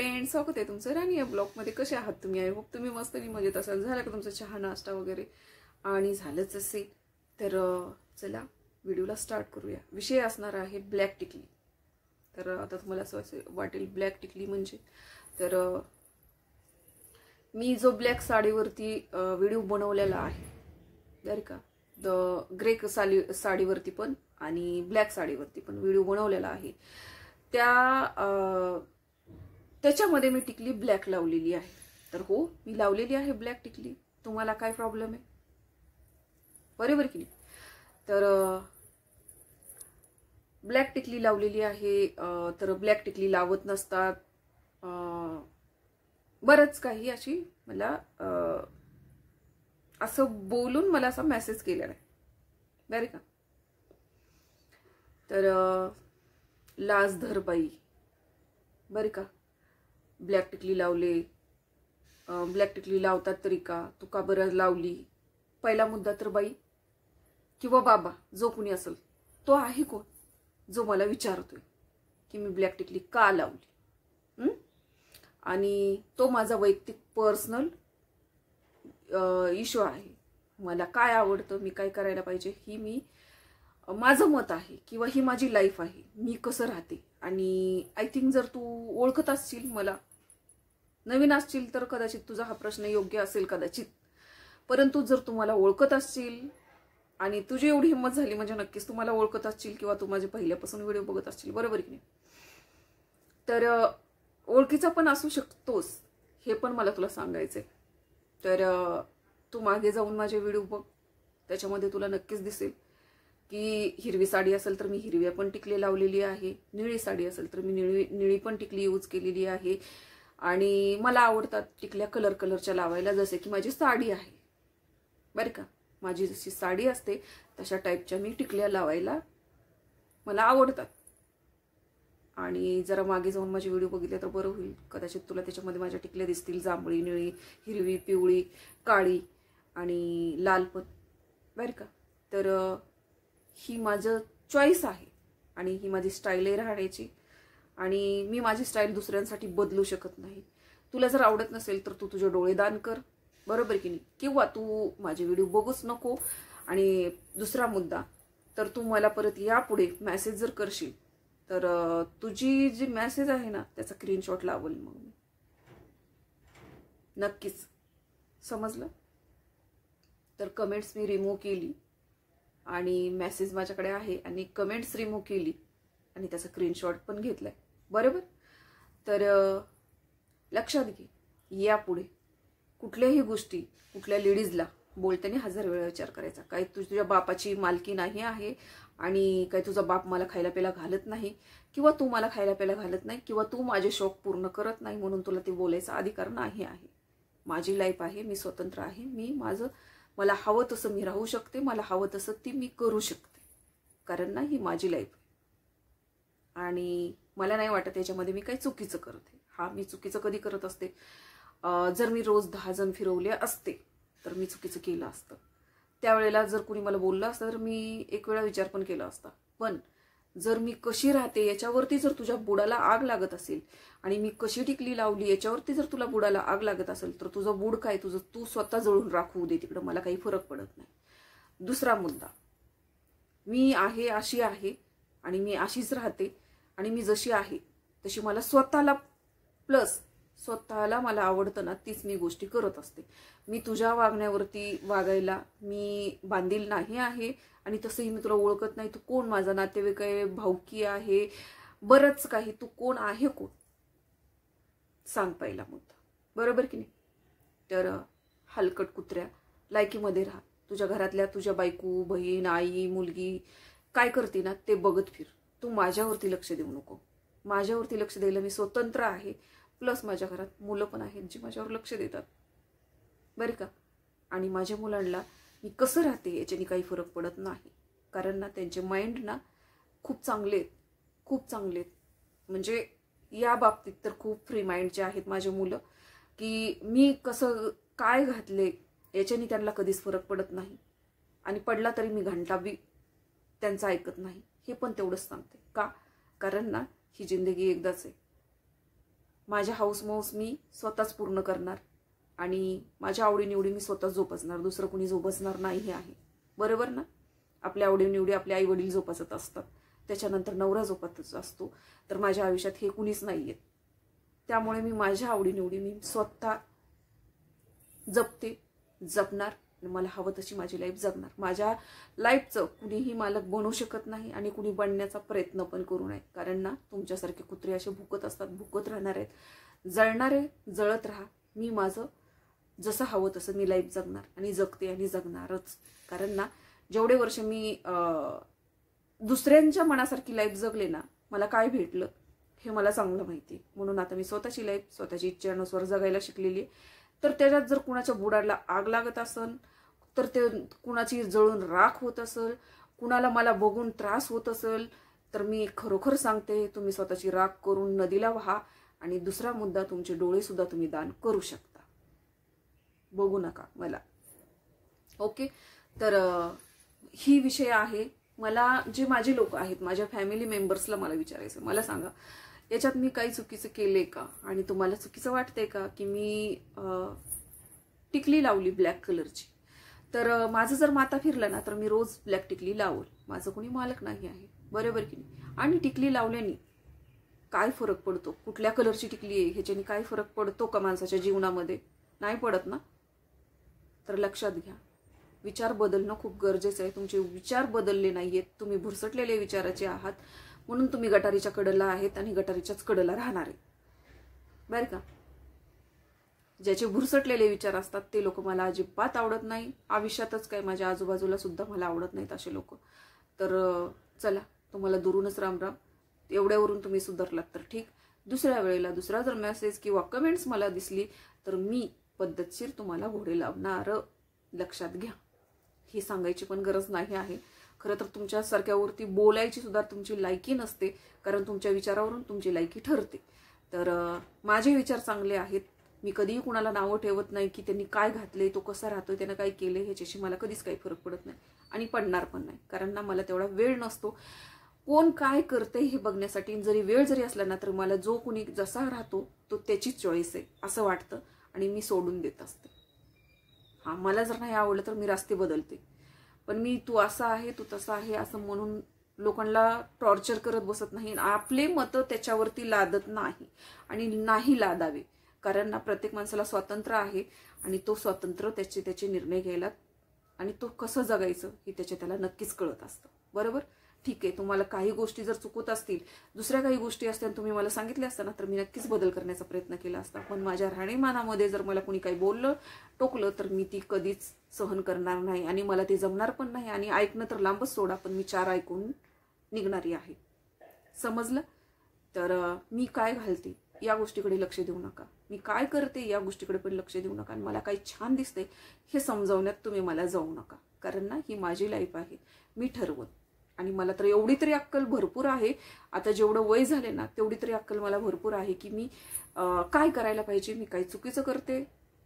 Friends, स्वागत आहे तुमचं राणी या ब्लॉगमध्ये. कसे आहात तुम्ही? आय होप तुम्ही मस्त आणि मजेत असाल. झाला का तुमचा चहा नाश्ता वगैरे? आणि झालंच असेल तर चला व्हिडिओला स्टार्ट करूया. विषय असणार आहे ब्लॅक टिकली. तर आता तुम्हाला असं वाटेल ब्लॅक टिकली म्हणजे, तर मी जो ब्लॅक साडीवरती व्हिडिओ बनवलेला आहे बरं का, द ग्रे साडीवरती पण आणि ब्लॅक साडीवरती पण व्हिडिओ बनवलेला आहे, त्याच्यामध्ये मी टिकली ब्लॅक लावलेली आहे. तर हो, मी लावलेली आहे ब्लॅक टिकली. तुम्हाला काय प्रॉब्लेम आहे? बरोबर की नाही? तर ब्लॅक टिकली लावलेली आहे. तर ब्लॅक टिकली लावत नसतात बरंच काही अशी मला असं बोलून मला असा मेसेज केलेला आहे बरं का. तर लाज धर बाई बरं का, ब्लॅक टिकली लावले. ब्लॅक टिकली लावतात तरी का, तू का बरं लावली? पहिला मुद्दा तर बाई किंवा बाबा जो कुणी असेल तो आहे कोण जो मला विचारतोय की मी ब्लॅक टिकली का लावली? आणि तो माझा वैयक्तिक पर्सनल इश्यू आहे. मला काय आवडतं, मी काय करायला पाहिजे, ही मी माझं मत आहे किंवा ही माझी लाईफ आहे, मी कसं राहते. आणि आय थिंक जर तू ओळखत असशील, मला नवीन असशील तर कदाचित तुझा हा प्रश्न योग्य असेल कदाचित, परंतु जर तुम्हाला ओळखत असशील आणि तुझी एवढी हिंमत झाली म्हणजे नक्कीच तुम्हाला ओळखत असशील किंवा तू माझे पहिल्यापासून व्हिडिओ बघत असशील, बरोबर की नाही? तर ओळखीचा पण असू शकतोस, हे पण मला तुला सांगायचंय. तर तू मागे जाऊन माझे व्हिडिओ बघ, त्याच्यामध्ये तुला नक्कीच दिसेल की हिरवी साडी असेल तर मी हिरव्या पण टिकली लावलेली आहे, निळी साडी असेल तर मी निळी पण टिकली यूज केलेली आहे. आणि मला आवडतात टिकल्या कलरच्या लावायला, जसे की माझी साडी आहे बरं का. माझी जशी साडी असते तशा टाईपच्या मी टिकल्या लावायला मला आवडतात. आणि जरा मागे जाऊन माझे व्हिडिओ बघितले तर बरं होईल, कदाचित तुला त्याच्यामध्ये माझ्या टिकल्या दिसतील, जांभळी, निळी, हिरवी, पिवळी, काळी आणि लाल पण बरं का. तर ही माझं चॉईस आहे आणि ही माझी स्टाईल आहे राहण्याची. आणि मी माझी स्टाईल दुसऱ्यांसाठी बदलू शकत नाही. तुला जर आवडत नसेल तर तू तुझे डोळे दान कर, बरोबर की नाही? किंवा तू माझे व्हिडिओ बघूच नको. आणि दुसरा मुद्दा, तर तू मला परत यापुढे मेसेज जर करशील तर तुझी जी मेसेज आहे ना त्याचा स्क्रीनशॉट लावल मग मी नक्कीच, समजलं? तर कमेंट्स मी रिमूव्ह केली आणि मेसेज माझ्याकडे आहे आणि कमेंट्स रिमूव्ह केली आणि त्याचा स्क्रीनशॉट पण घेतलाय, बरोबर? तर लक्षात घे, यापुढे कुठल्याही गोष्टी कुठल्या लेडीजला बोलताना 1000 वेळा विचार करायचा. काय तुझ्या बापाची मालकी नाही आहे आणि काय तुझा बाप मला खायला प्यायला घालत नाही किंवा तू मला खायला प्यायला घालत नाही किंवा तू माझे शौक पूर्ण करत नाही म्हणून तुला ते बोलायचा अधिकार नाही आहे. माझी लाईफ आहे, मी स्वतंत्र आहे, मी मला हवं तसं मी राहू शकते, मला हवं तसं ती मी करू शकते, कारण ना ही माझी लाईफ आहे. आणि मला नाही वाटत याच्यामध्ये मी काही चुकीचं करते. हा, मी चुकीचं कधी करत असते, जर मी रोज 10 जण फिरवले असते तर मी चुकीचं केलं असतं. त्यावेळेला जर कुणी मला बोललं असतं तर मी एक वेळा विचार पण केला असता. पण जर मी कशी राहते याच्यावरती जर तुझ्या बुडाला आग लागत असेल आणि मी कशी टिकली लावली याच्यावरती जर तुला बुडाला आग लागत असेल तर तुझं बुड काय, तुझं तू स्वतः जळून राखू दे तिकडं, मला काही फरक पडत नाही. दुसरा मुद्दा, मी आहे अशी आहे आणि मी अशीच राहते आणि मी जशी आहे तशी मला स्वतःला मला आवडतं ना तीच मी गोष्टी करत असते. मी तुझ्या वागण्यावरती वागायला मी बांधील नाही आहे आणि तसंही मी तुला ओळखत नाही. तू कोण, माझा नातेवाईक आहे, भाऊकी आहे, बरंच काही. तू कोण आहे, कोण सांग पहिला मुद्दा, बरोबर की नाही? तर हलकट कुत्र्या, लायकीमध्ये राहा. तुझ्या घरातल्या तुझ्या बायको, बहीण, आई, मुलगी काय करते ना ते बघत फिर. तू माझ्यावरती लक्ष देऊ नको. माझ्यावरती लक्ष द्यायला मी स्वतंत्र आहे, प्लस माझ्या घरात मुलं पण आहेत जी माझ्यावर लक्ष देतात, बरं का. आणि माझ्या मुलांना मी कसं राहते याच्याने काही फरक पडत नाही, कारण ना त्यांचे माइंड ना खूप चांगले आहेत. म्हणजे या बाबतीत तर खूप फ्री माइंडचे आहेत माझे मुलं, की मी कसं काय घातले याच्याने त्यांना कधीच फरक पडत नाही. आणि पडला तरी मी घंटा बी त्यांचं ऐकत नाही. हे पण तेवढंच सांगते का, कारण ना ही जिंदगी एकदाच आहे. माझ्या हाऊसमाऊस मी स्वतःच पूर्ण करणार आणि माझ्या आवडीनिवडी मी स्वतःच जोपासणार, दुसरं कुणी जोपासणार नाही हे आहे. बरोबर ना? आपल्या आवडीनिवडी आपले आई वडील जोपासत असतात, त्याच्यानंतर नवरा जोपासत असतो, तर माझ्या आयुष्यात हे कुणीच नाही आहेत. त्यामुळे मी माझ्या आवडीनिवडी मी स्वतः जपते, जपणार, मला हवं तशी माझी लाईफ जगणार. माझ्या लाईफचं कुणीही मालक बनवू शकत नाही आणि कुणी बनण्याचा प्रयत्न पण करू नये. कारण ना तुमच्यासारखे कुत्रे असे भुकत असतात, भुकत राहणार आहेत. जळणारे जळत राहा. मी माझं जसं हवं तसं मी लाईफ जगणार आणि जगते आणि जगणारच. कारण ना जेवढे वर्ष मी दुसऱ्यांच्या मनासारखी लाईफ जगले ना, मला काय भेटलं हे मला चांगलं माहिती. म्हणून आता मी स्वतःची लाईफ स्वतःची इच्छेनुसार जगायला शिकलेली आहे. तर त्याच्यात जर कुणाच्या बुडाला आग लागत असेल, तर ते कुणाची जळून राख होत असेल, कुणाला मला बघून त्रास होत असेल, तर मी खरोखर सांगते, तुम्ही स्वतःची राख करून नदीला वाहा. आणि दुसरा मुद्दा, तुमचे डोळे सुद्धा तुम्ही दान करू शकता, बघू नका मला. ओके, तर ही विषय आहे. मला जे माझे लोक आहेत, माझ्या फॅमिली मेंबर्सला मला विचारायचं, मला सांगा याच्यात मी काही चुकीचं केले का? आणि तुम्हाला चुकीचं वाटतंय का की मी टिकली लावली ब्लॅक कलरची? तर माझं जर माथा फिरलं ना, तर मी रोज ब्लॅक टिकली लावल. माझं कोणी मालक नाही आहे, बरोबर की नाही? आणि टिकली लावल्याने काय फरक पडतो? कुठल्या कलरची टिकली आहे ह्याच्याने काय फरक पडतो का माणसाच्या जीवनामध्ये? नाही पडत ना. तर लक्षात घ्या, विचार बदलणं खूप गरजेचं आहे. तुमचे विचार बदलले नाहीयेत, तुम्ही भुरसटलेले विचाराचे आहात, म्हणून तुम्ही गटारीच्या कडेला आहेत आणि गटारीच्याच कडेला राहणार आहे, बरं का? ज्याचे भुरसटलेले विचार असतात ते लोक मला अजिबात आवडत नाही. आयुष्यातच काय, माझ्या आजूबाजूला सुद्धा मला आवडत नाहीत असे लोक. तर चला, तुम्हाला दुरूनच राम राम. एवढ्यावरून तुम्ही सुधारलात तर ठीक. दुसऱ्या वेळेला दुसरा जर मेसेज किंवा कमेंट्स मला दिसली तर मी पद्धतशीर तुम्हाला घोडे लावणार, लक्षात घ्या. ही सांगायची पण गरज नाही आहे. खरं तर तुमच्यासारख्यावरती बोलायची सुद्धा तुमची लायकी नसते, कारण तुमच्या विचारावरून तुमची लायकी ठरते. तर माझे विचार चांगले आहेत. मी कधीही कुणाला नावं ठेवत नाही की त्यांनी काय घातले, तो कसा राहतोय, त्यानं काय केले, ह्याच्याशी मला कधीच काही फरक पडत नाही आणि पडणार पण नाही. कारण ना मला तेवढा वेळ नसतो कोण काय करते हे बघण्यासाठी. जरी वेळ जरी असला ना, तर मला जो कोणी जसा राहतो तो त्याचीच चॉईस आहे असं वाटतं आणि मी सोडून देत असते. हां, मला जर नाही आवडलं तर मी रस्ते बदलते, पण मी तू असा आहे तू तसा आहे असं म्हणून लोकांना टॉर्चर करत बसत नाही. आपले मतं त्याच्यावरती लादत नाही आणि नाही लादावे. कारण ना प्रत्येक माणसाला स्वातंत्र्य आहे आणि तो स्वातंत्र्य त्याचे निर्णय घ्यायला आणि तो कसं जगायचं हे त्याला नक्कीच कळत असतं, बरोबर? ठीक आहे, तुम्हाला काही गोष्टी जर चुकत असतील, दुसऱ्या काही गोष्टी असतील, तुम्ही मला सांगितल्या असताना तर मी नक्कीच बदल करण्याचा प्रयत्न केला असता. पण माझ्या राहणीमानामध्ये जर मला कोणी काही बोललं, टोकलं, तर मी ती कधीच सहन करणार नाही आणि मला ते जमणार पण नाही. आणि ऐकणं तर लांबच सोडा, पण मी 4 ऐकून निघणारी आहे, समजलं? तर मी काय घालते या गोष्टीकडे लक्ष देऊ नका, मी काय करते या गोष्टीकडे पण लक्ष देऊ नका, आणि मला काही छान दिसते हे समजावण्यात तुम्ही मला जाऊ नका. कारण ना ही माझी लाईफ आहे, मी ठरवत. आणि मला तर एवढी तरी अक्कल भरपूर आहे, आता जेवढं वय झाले ना तेवढी तरी अक्कल मला भरपूर आहे की मी काय करायला पाहिजे, मी काही चुकीचं करते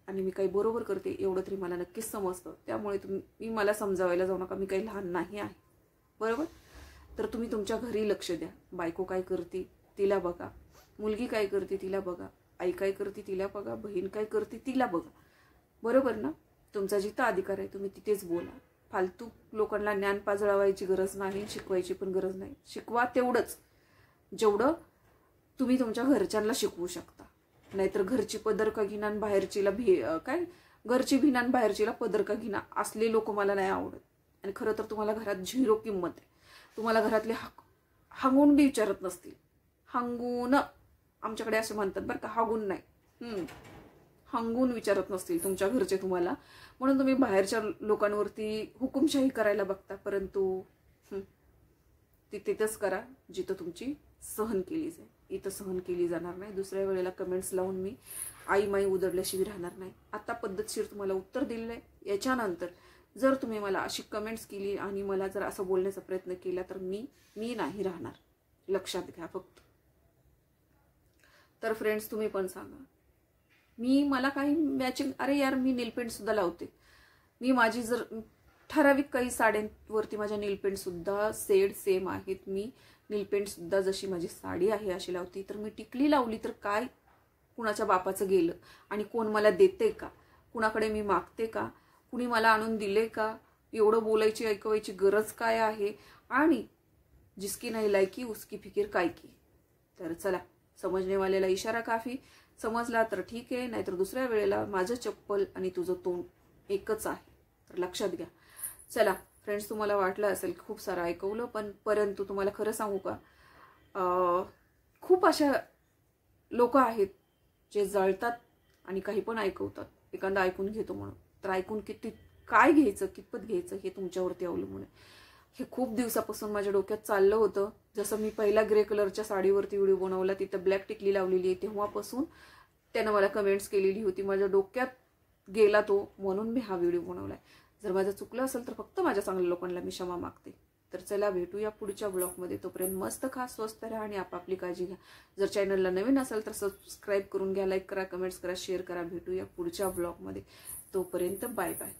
आणि मी काही बरोबर करते, एवढं तरी मला नक्कीच समजतं. त्यामुळे तुम्ही मला समजावायला जाऊ नका, मी काही लहान नाही आहे, बरोबर? तर तुम्ही तुमच्या घरी लक्ष द्या. बायको काय करते तिला बघा, मुलगी काय करते तिला बघा, आई काय करते तिला बघा, बहीण काय करते तिला बघा, बरोबर ना? तुमचा जिथं अधिकार आहे तुम्ही तिथेच बोला. फालतू लोकांना ज्ञान पाजळावायची गरज नाही, शिकवायची पण गरज नाही. शिकवा तेवढंच जेवढं तुम्ही तुमच्या घरच्यांना शिकवू शकता. नाहीतर घरची पदर का घेणार, बाहेरचीला काय घरची भिनान बाहेरचीला पदर का घेणार, असले लोक मला नाही आवडत. आणि खरं तर तुम्हाला घरात 0 किंमत आहे. तुम्हाला घरातले हांगून बी विचारत नसतील. हांगून आमच्याकडे असे म्हणतात बरं का, हागून नाही, हांगून विचारत नसतील तुमच्या घरचे तुम्हाला, म्हणून तुम्ही बाहेरच्या लोकांवरती हुकुमशाही करायला बघता. परंतु ती तिथंच करा जिथं तुमची सहन केली जाईल, इथं सहन केली जाणार नाही. दुसऱ्या वेळेला कमेंट्स लावून मी आई माई उधळल्याशिवाय राहणार नाही. आता पद्धतशीर तुम्हाला उत्तर दिलेलं आहे. याच्यानंतर जर तुम्ही मला अशी कमेंट्स केली आणि मला जर असं बोलण्याचा प्रयत्न केला तर मी नाही राहणार, लक्षात घ्या फक्त. तर फ्रेंड्स तुम्ही पण सांगा, मला काही मॅचिंग, अरे यार मी नीलपेंट सुद्धा लावते. मी माझी जर ठराविक काही साड्यांवरती माझ्या नीलपेंट सुद्धा शेड सेम आहेत. मी नीलपेंट सुद्धा जशी माझी साडी आहे अशी लावते. तर मी टिकली लावली तर काय कुणाच्या बापाचं गेलं आणि कोण मला देते का, कुणाकडे मी मागते का, कुणी मला आणून दिले का, एवढं बोलायची ऐकवायची गरज काय आहे. आणि जिसकी नाही लायकी उसकी फिकीर काय की. तर चला, समजणे वालेला इशारा काफी. समजला तर ठीक आहे, नाहीतर दुसऱ्या वेळेला माझं चप्पल आणि तुझं तोंड एकच आहे, तर लक्षात घ्या. चला फ्रेंड्स, तुम्हाला वाटलं असेल खूप सारं ऐकवलं, पण परंतु तुम्हाला खरं सांगू का, खूप अशा लोक आहेत जे जळतात आणि काही पण ऐकवतात. एखादा ऐकून घेतो म्हणून, तर ऐकून किती काय घ्यायचं, कितपत घ्यायचं हे तुमच्यावरती अवलंबून आहे. हे खूप दिवसापासून माझ्या डोक्यात चाललं होतं. जसं मी पहिला ग्रे कलरच्या साडीवरती व्हिडिओ बनवला, तिथं ब्लॅक टिकली लावलेली आहे, तेव्हापासून त्यानं मला कमेंट्स केलेली होती. माझ्या डोक्यात गेला तो, म्हणून मी हा व्हिडिओ बनवलाय. जर माझं चुकलं असेल तर फक्त माझ्या चांगल्या लोकांना मी क्षमा मागते. तर चला, भेटूया पुढच्या ब्लॉगमध्ये. तोपर्यंत मस्त खा, स्वस्त राहा आणि आपापली काळजी घ्या. जर चॅनलला नवीन असेल तर सबस्क्राईब करून घ्या, लाईक करा, कमेंट्स करा, शेअर करा. भेटूया पुढच्या ब्लॉगमध्ये. तोपर्यंत बाय बाय.